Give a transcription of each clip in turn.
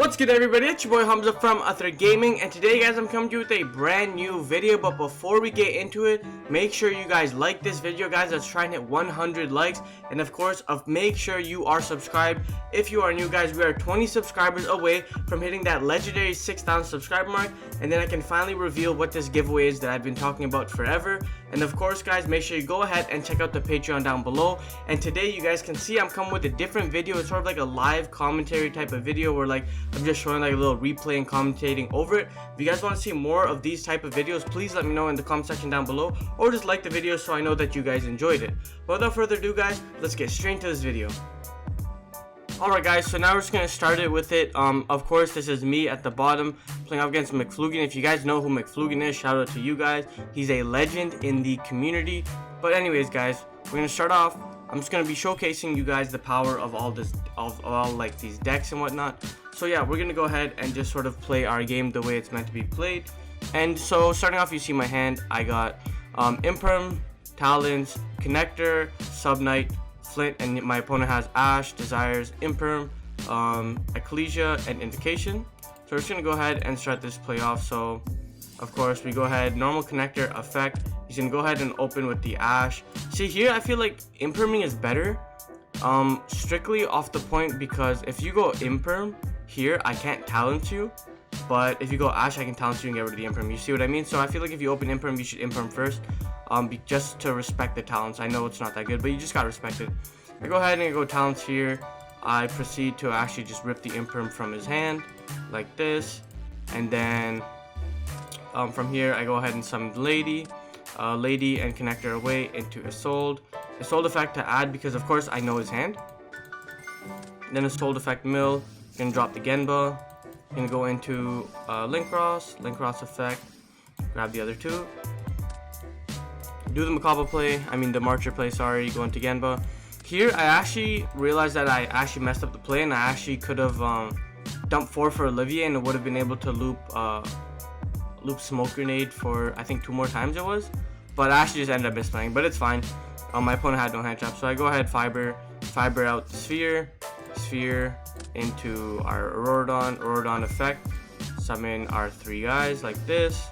What's good, everybody? It's your boy Hamza from Ather Gaming, and today, guys, I'm coming to you with a brand new video. But before we get into it, make sure you guys like this video, guys. Let's try and hit 100 likes, and of course, make sure you are subscribed. If you are new, guys, we are 20 subscribers away from hitting that legendary 6,000 subscriber mark, and then I can finally reveal what this giveaway is that I've been talking about forever. And of course, guys, make sure you go ahead and check out the Patreon down below. And today, you guys can see I'm coming with a different video. It's sort of like a live commentary type of video where I'm just showing like a little replay and commentating over it. If you guys want to see more of these type of videos, please let me know in the comment section down below, or just like the video so I know that you guys enjoyed it. But without further ado, guys, let's get straight into this video. Alright, guys, so now we're just gonna start it with it. Of course, this is me at the bottom playing up against McFlugan. If you guys know who McFlugan is, shout out to you guys. He's a legend in the community. But anyways, guys, we're gonna start off. I'm just gonna be showcasing you guys the power of all this, of all like these decks and whatnot. So yeah, we're gonna go ahead and just sort of play our game the way it's meant to be played. And so starting off, you see my hand. I got Imperm, Talons, Connector, Subknight, Flint, and my opponent has Ash, Desires, Imperm, Ecclesia, and Invocation. So we're just gonna go ahead and start this play off. So of course we go ahead, normal Connector effect. He's gonna go ahead and open with the Ash. See here, I feel like Imperming is better, strictly off the point, because if you go Imperm here, I can't talent you, but if you go Ash, I can talent you and get rid of the Imperm. You see what I mean? So I feel like if you open Imperm, you should Imperm first, just to respect the talents. I know it's not that good, but you just gotta respect it. I go ahead and I go talents here. I proceed to actually just rip the Imperm from his hand, like this, and then from here, I go ahead and summon Lady. Lady and Connector away into Isolde. Isolde effect to add because of course I know his hand. Then Isolde effect mill. Gonna drop the Genba. Gonna go into Link Ross effect. Grab the other two. Do the Macabre play. The Marcher play. Sorry. Go into Genba. Here I actually realized that I actually messed up the play, and I actually could have dumped 4 for Olivier, and it would have been able to loop Smoke Grenade for I think 2 more times it was, but I actually just ended up misplaying, but it's fine. My opponent had no hand trap, so I go ahead fiber out the sphere into our Auroradon effect, summon our 3 guys like this,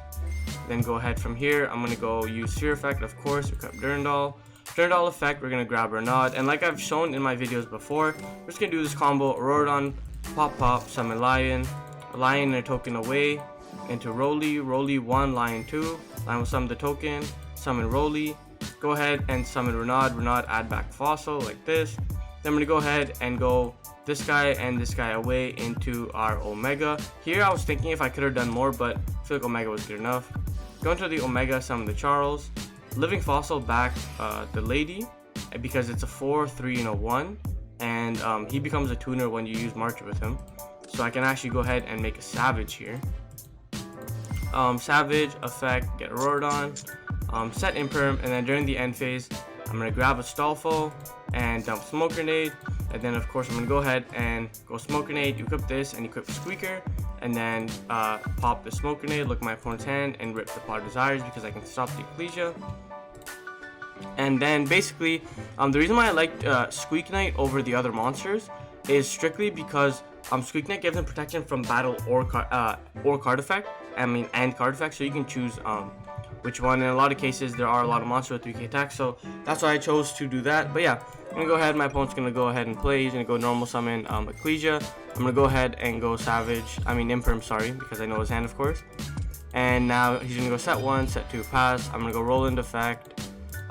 then go ahead from here. I'm gonna go use sphere effect, of course, pick up Durandal effect. We're gonna grab Renaud, and like I've shown in my videos before, we're just gonna do this combo: Auroradon, pop, summon Lion and a token away into Roly 1, Lion 2, Lion will summon the token, summon Roly, go ahead and summon Renaud, add back Fossil like this. Then I'm going to go ahead and go this guy and this guy away into our Omega. Here I was thinking if I could have done more, but I feel like Omega was good enough. Go into the Omega, summon the Charles, Living Fossil back the Lady, because it's a 4, 3, and a 1, and he becomes a tuner when you use Marcher with him. So I can actually go ahead and make a Savage here. Savage effect, get Auroradon, set Imperm, and then during the end phase, I'm going to grab a Stolfo and dump Smoke Grenade, and then of course I'm going to go ahead and go Smoke Grenade, equip this, and equip Squeaker, and then pop the Smoke Grenade, look at my opponent's hand, and rip the Pot of Desires because I can stop the Ecclesia. And then basically, the reason why I like Squeak Knight over the other monsters is strictly because Squeak Knight gives him protection from battle or card effect. And card effect, so you can choose which one. In a lot of cases, there are a lot of monsters with 3k attack, so that's why I chose to do that. But yeah, I'm gonna go ahead. My opponent's gonna go ahead and play. He's gonna go normal summon Ecclesia. I'm gonna go ahead and go Imperm, sorry, because I know his hand, of course. And now he's gonna go set 1, set 2, pass. I'm gonna go Roland effect,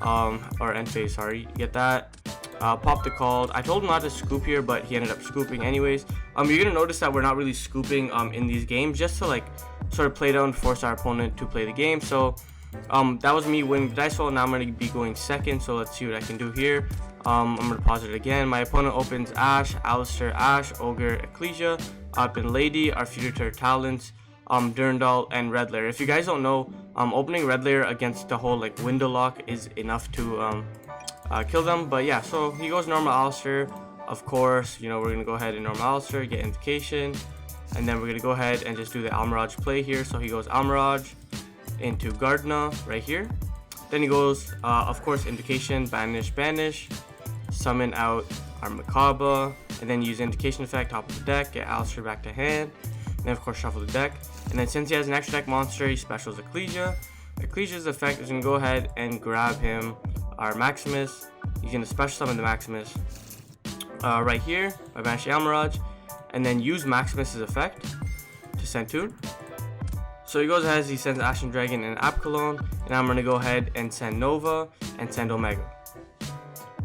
or end phase, sorry. Get that. Pop the called. I told him not to scoop here, but he ended up scooping anyways. You're gonna notice that we're not really scooping in these games, just to sort of play down, force our opponent to play the game. So that was me winning the dice roll. Now I'm going to be going second, so let's see what I can do here. I'm going to pause it again. My opponent opens Ash, Alistair, Ash, Ogre, Ecclesia, up in Lady, our future talents, Durandal, and Red Layer. If you guys don't know, opening Red Layer against the whole window lock is enough to kill them. But yeah, so he goes normal Alistair. Of course, we're going to go ahead and normal Alistair, get Invocation. And then we're going to go ahead and just do the Almirage play here. So he goes Almirage into Gardna right here. Then he goes, of course, Invocation, Banish, summon out our Macabre, and then use Indication effect, top of the deck, get Ather back to hand, and then of course shuffle the deck. And then since he has an extra deck monster, he specials Ecclesia. Ecclesia's effect is going to go ahead and grab him our Maximus. He's going to special summon the Maximus right here by banishing Almirage, and then use Maximus's effect to send Toon. So he goes ahead, he sends Ashen Dragon and Apkalon, and I'm going to go ahead and send Nova and send Omega.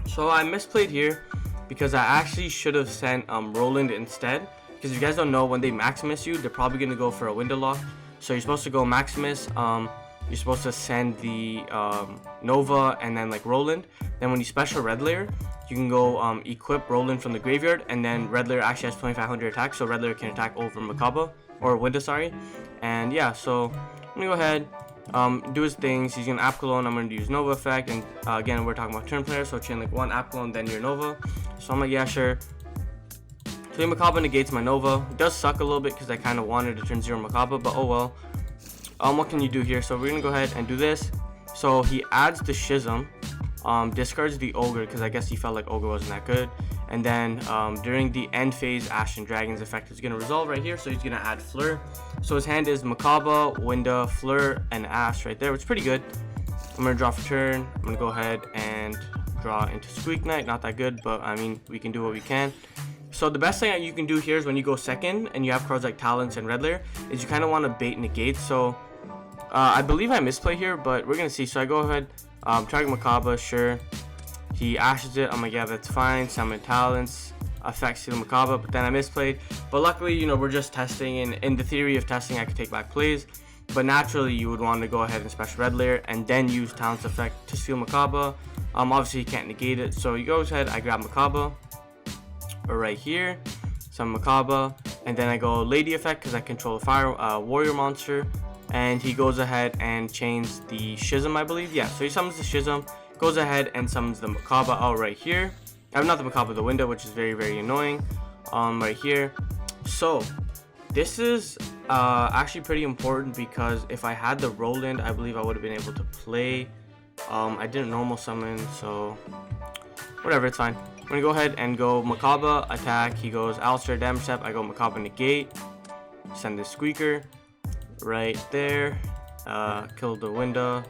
So I misplayed here because I actually should have sent Roland instead, because if you guys don't know, when they Maximus you, they're probably going to go for a window lock. So you're supposed to go Maximus, you're supposed to send the Nova and then like Roland. Then when you special Red Layer, you can go equip Roland from the graveyard, and then Red Layer actually has 2500 attack, so Red Layer can attack over Makaba, or Window, sorry. And yeah, so I'm gonna go ahead, do his things. He's gonna Apkalon, I'm gonna use Nova effect, and again, we're talking about turn player, so chain like one Apkalon, then your Nova. So I'm like, yeah, sure. So Makaba negates my Nova. It does suck a little bit because I kind of wanted to turn 0 Makaba, but oh well. What can you do here? So we're gonna go ahead and do this. So he adds the Schism, discards the Ogre because I guess he felt like Ogre wasn't that good, and then during the end phase, Ashen Dragon's effect is gonna resolve right here. So he's gonna add Fleur. So his hand is Makaba, Winda, Fleur, and Ash right there, which is pretty good. I'm gonna draw for turn. I'm gonna go ahead and draw into Squeak Knight. Not that good, but I mean, we can do what we can. So the best thing that you can do here is when you go second and you have cards like Talents and Red Layer, is you kind of want to bait negate. So I believe I misplay here, but we're gonna see. So I go ahead, target Makaba, sure. He ashes it. I'm like, yeah, that's fine. Summon Talents, effect steal Makaba, but then I misplayed. But luckily, you know, we're just testing, and in the theory of testing, I could take back plays. But naturally, you would want to go ahead and special Red Layer and then use Talents effect to steal Makaba. Obviously, you can't negate it. So you go ahead, I grab Makaba, or right here, summon Makaba, and then I go Lady effect because I control a fire warrior monster. And he goes ahead and chains the Schism, I believe. Yeah, so he summons the Schism, goes ahead and summons the Makaba out right here. Not the Makaba, the Window, which is very, very annoying. Right here. So this is actually pretty important because if I had the Roland, I believe I would have been able to play. I didn't normal summon, so whatever, it's fine. I'm gonna go ahead and go Makaba, attack. He goes Alistair, damage step. I go Makaba, negate. Send the Squeaker right there. Kill the Window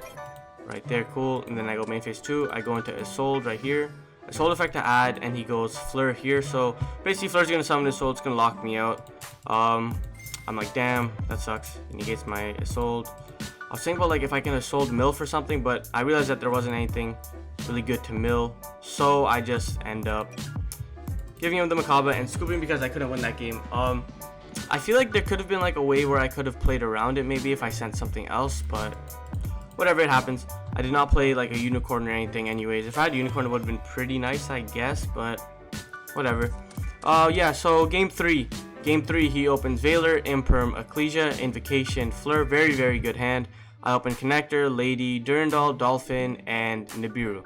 right there, cool. And then I go main phase 2. I go into Isolde right here. Isolde effect to add, and he goes Fleur here. So basically, Fleur's gonna summon Isolde. It's gonna lock me out. I'm like, damn, that sucks. He negates my Isolde. I was thinking about like if I can Isolde mill for something, but I realized that there wasn't anything really good to mill, so I just end up giving him the Makaba and scooping because I couldn't win that game. I feel like there could have been like a way where I could have played around it maybe if I sent something else, but whatever, it happens. I did not play like a unicorn or anything anyways. If I had unicorn, it would have been pretty nice, I guess, but whatever. Yeah, so game 3, he opens Valor, Imperm, Ecclesia, Invocation, Fleur. Very, very good hand. I open Connector, Lady, Durandal, Dolphin, and Nibiru.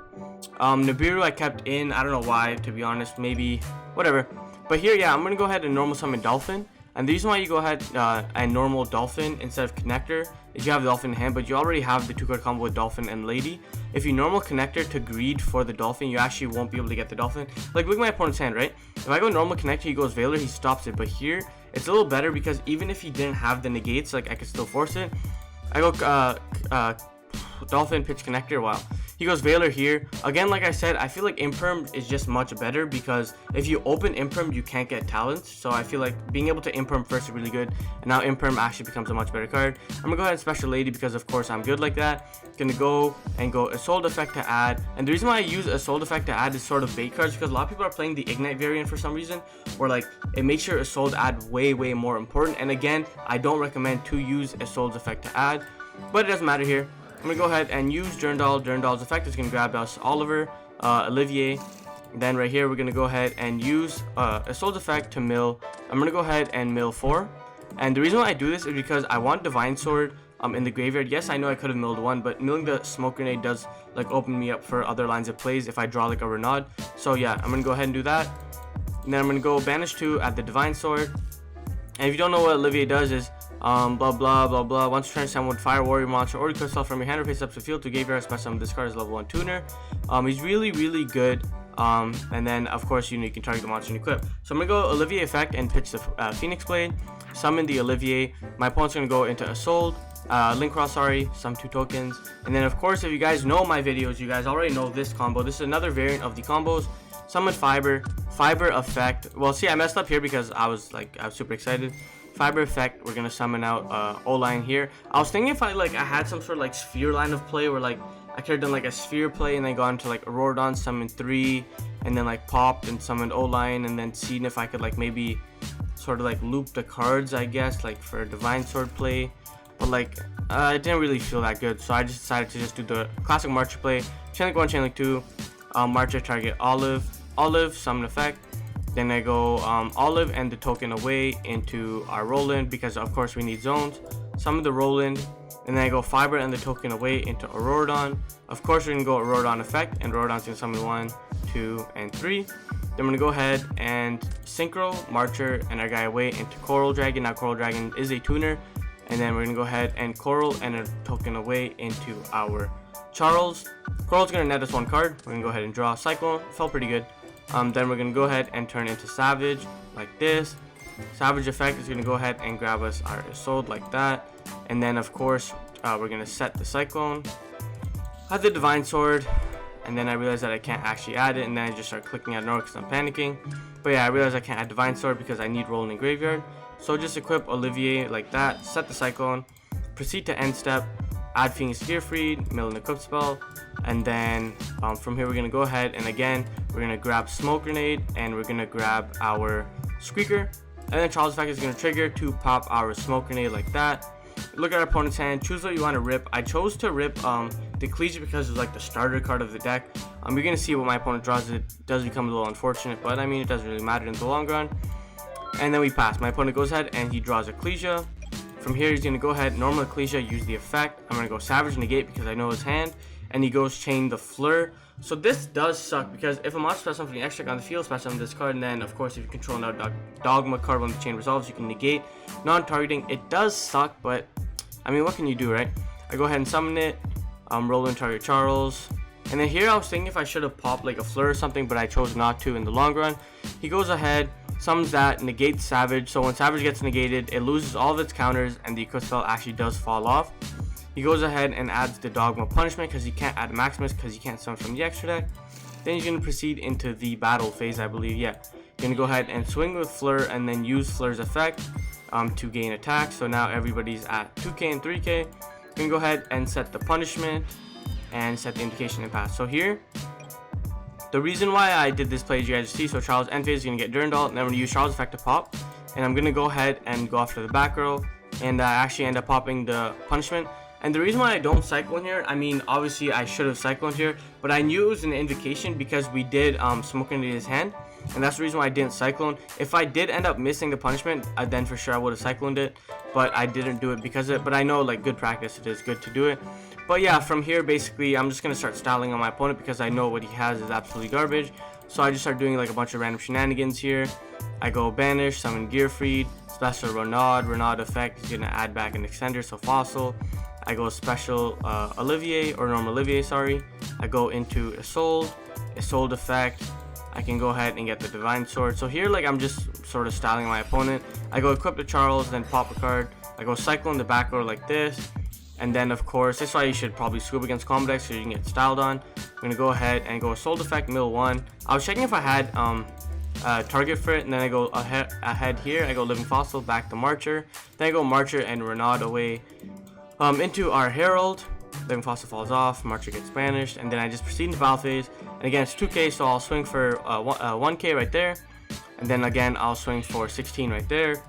Nibiru I kept in. I don't know why, to be honest. Maybe, whatever. But here, yeah, I'm going to go ahead and normal summon Dolphin. And the reason why you go ahead and normal Dolphin instead of Connector is you have Dolphin in hand, but you already have the 2-card combo with Dolphin and Lady. If you normal Connector to greed for the Dolphin, you actually won't be able to get the Dolphin. Like, look at my opponent's hand, right? If I go normal Connector, he goes Valor, he stops it. But here, it's a little better because even if he didn't have the negates, like, I could still force it. I go Dolphin, pitch Connector, wow. He goes Valor here. Again, like I said, I feel like Imperm is just much better because if you open Imperm, you can't get Talents. So I feel like being able to Imperm first is really good. And now Imperm actually becomes a much better card. I'm going to go ahead and special Lady because, of course, I'm good like that. Going to go Isolde effect to add. And the reason why I use Isolde effect to add is sort of bait cards because a lot of people are playing the Ignite variant for some reason. Where, like, it makes your Isolde add way, way more important. And again, I don't recommend to use Isolde's effect to add. But it doesn't matter here. I'm going to go ahead and use Durandal. Durandal's effect is going to grab us Oliver, Olivier. Then right here, we're going to go ahead and use Isolde's effect to mill. I'm going to go ahead and mill 4. And the reason why I do this is because I want Divine Sword in the graveyard. Yes, I know I could have milled 1, but milling the Smoke Grenade does like open me up for other lines of plays if I draw like a Renaud. So yeah, I'm going to go ahead and do that. And then I'm going to go Banish 2 at the Divine Sword. And if you don't know what Olivier does is blah blah blah blah. Once you try to summon Fire Warrior monster or crystal from your hand or face up to the field to graveyard, special summon this card is level 1 tuner. He's really, really good And then of course you can target the monster and equip. So I'm gonna go Olivier effect and pitch the Phoenix Blade, summon the Olivier. My opponent's gonna go into Assault, Link Cross, sorry, summon 2 tokens. And then of course, if you guys know my videos, you guys already know this combo. This is another variant of the combos. Summon Fiber effect. Well, see, I messed up here because I was super excited. Fiber effect, we're gonna summon out O-line here. I was thinking if I had some sort of sphere line of play where I could have done a sphere play and then gone to Auroradon, summon 3, and then popped and summoned O-line, and then seen if I could maybe sort of loop the cards, I guess, for a Divine Sword play. But it didn't really feel that good, so I just decided to just do the classic Marcher play. Chain Link 1, Chain Link 2, Marcher target Olive, summon effect. Then I go Olive and the token away into our Roland because of course we need zones. Summon the Roland, and then I go Fiber and the token away into Auroradon. Of course we're gonna go Auroradon effect, and Auroradon's gonna summon 1, 2, and 3. Then I'm gonna go ahead and Synchro, Marcher, and our guy away into Coral Dragon. Now Coral Dragon is a tuner, and then we're gonna go ahead and Coral and a token away into our Charles. Coral's gonna net us 1 card. We're gonna go ahead and draw Cyclone. Felt pretty good. Then we're gonna go ahead and turn into Savage like this. Savage effect is gonna go ahead and grab us our Isolde like that. And then of course we're gonna set the Cyclone. I have the Divine Sword, and then I realized that I can't actually add it, and then I just start clicking at Nord because I'm panicking. But yeah, I realized I can't add Divine Sword because I need Roland in Graveyard. So just equip Olivier like that, set the Cyclone, proceed to end step, add Phoenix Gearfried, mill an equip spell, and then from here we're gonna go ahead and again we're gonna grab Smoke Grenade, and we're gonna grab our Squeaker, and then Charles effect is gonna trigger to pop our Smoke Grenade like that. Look at our opponent's hand, choose what you want to rip. I chose to rip the Collegiate because it's the starter card of the deck. You're gonna see what my opponent draws. It does become a little unfortunate, but I mean it doesn't really matter in the long run. And then we pass. My opponent goes ahead and he draws Ecclesia. From here he's gonna go ahead, normal Ecclesia, use the effect. I'm gonna go Savage Negate because I know his hand, and he goes Chain the Fleur. So this does suck because if a monster special from the extra deck on the field, special on this card, and then of course if you control another Dogma card when the chain resolves, you can negate non-targeting. It does suck, but I mean what can you do, right? I go ahead and summon it, roll in target Charles, and then here I was thinking if I should have popped a Fleur or something, but I chose not to in the long run. He goes ahead, summons that, negates Savage. So when Savage gets negated, it loses all of its counters and the equip spell actually does fall off. He goes ahead and adds the Dogma Punishment because he can't add Maximus because he can't summon from the extra deck. Then he's going to proceed into the battle phase, I believe. Yeah, you're going to go ahead and swing with Fleur and then use Fleur's effect to gain attack. So now everybody's at 2k and 3k. You can go ahead and set the punishment and set the indication and pass. So here, the reason why I did this play, as you guys see, so Charles end phase is going to get Durandal, and then I'm going to use Charles effect to pop, and I'm going to go ahead and go after the back row, and I actually end up popping the punishment. And the reason why I don't Cyclone here, I mean obviously I should have Cycloned here, but I knew it was an invocation because we did Smoke into his hand, and that's the reason why I didn't Cyclone. If I did end up missing the punishment, then for sure I would have Cycloned it, but I didn't do it because of it. But I know good practice, it is good to do it. But yeah, from here basically I'm just gonna start styling on my opponent because I know what he has is absolutely garbage. So I just start doing a bunch of random shenanigans here. I go Banish, summon Gearfried, special Renaud effect is gonna add back an extender, so Fossil. I go special Olivier, or normal Olivier, sorry. I go into Isolde effect. I can go ahead and get the Divine Sword. So here I'm just sort of styling my opponent. I go equip the Charles, then pop a card. I go Cyclone the back row like this. And then of course, this is why you should probably scoop against combo decks so you can get styled on. I'm gonna go ahead and go Isolde effect, mill 1. I was checking if I had target for it, and then I go ahead here. I go Living Fossil, back to Marcher. Then I go Marcher and Renaud away into our Herald. Living Fossil falls off, Marcher gets banished, and then I just proceed into battle phase. And again, it's 2k, so I'll swing for 1k right there, and then again I'll swing for 16 right there,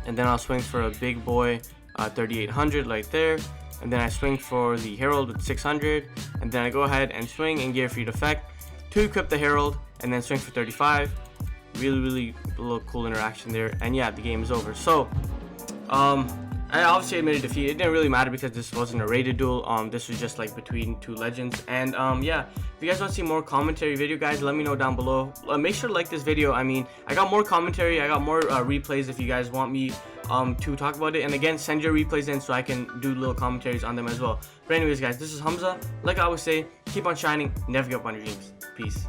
and then I'll swing for a big boy 3800 right there, and then I swing for the Herald with 600, and then I go ahead and swing and Gearfried effect to equip the Herald, and then swing for 35. Really a little cool interaction there, and yeah, the game is over. So I obviously admitted defeat. It didn't really matter because this wasn't a rated duel. This was just between two legends. And yeah, if you guys want to see more commentary video, guys, let me know down below. Make sure to like this video. I mean, I got more commentary, I got more replays if you guys want me to talk about it. And again, send your replays in so I can do little commentaries on them as well. But anyways, guys, this is Hamza. Like I always say, keep on shining, never give up on your dreams. Peace.